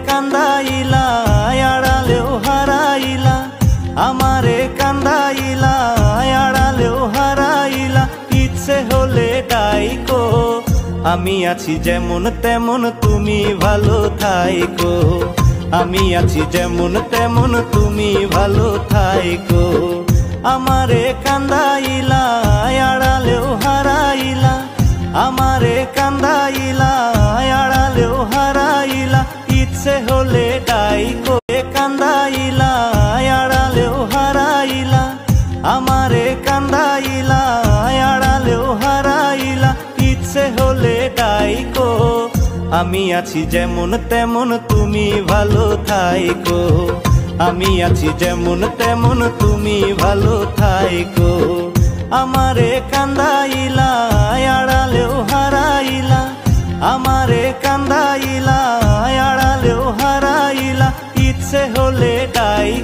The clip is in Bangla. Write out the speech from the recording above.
কান্দাইলা আড়ালেও হারাইলা, আমারে কান্দাইলা আড়ালেও হারাইলা। ইচ্ছে হলে ডাইকো, আমি আছি যেমন তেমন তুমি ভালো থাইকো। আমি আছি যেমন তেমন তুমি ভালো থাইকো। আমারে কান্দাইলা আড়ালেও হারাইলা, আমারে কান্দাইলা আড়ালেও হারাইলা। ইচ্ছে হলে ডাইকো, কান্দাইলা আড়ালেও হারাইলা, আমারে কান্দাইলা আড়ালেও হারাইলা। ইচ্ছে হলে ডাইকো, আমি আছি যেমন তেমন তুমি ভালো থাইকো। আমি আছি যেমন তেমন তুমি ভালো থাইকো। আমারে কান্দাইলা আড়ালেও হারাইলা, আমারে কান্দাইলা আড়ালেও হারাইলা। ইচ্ছে হলে ডাইকো।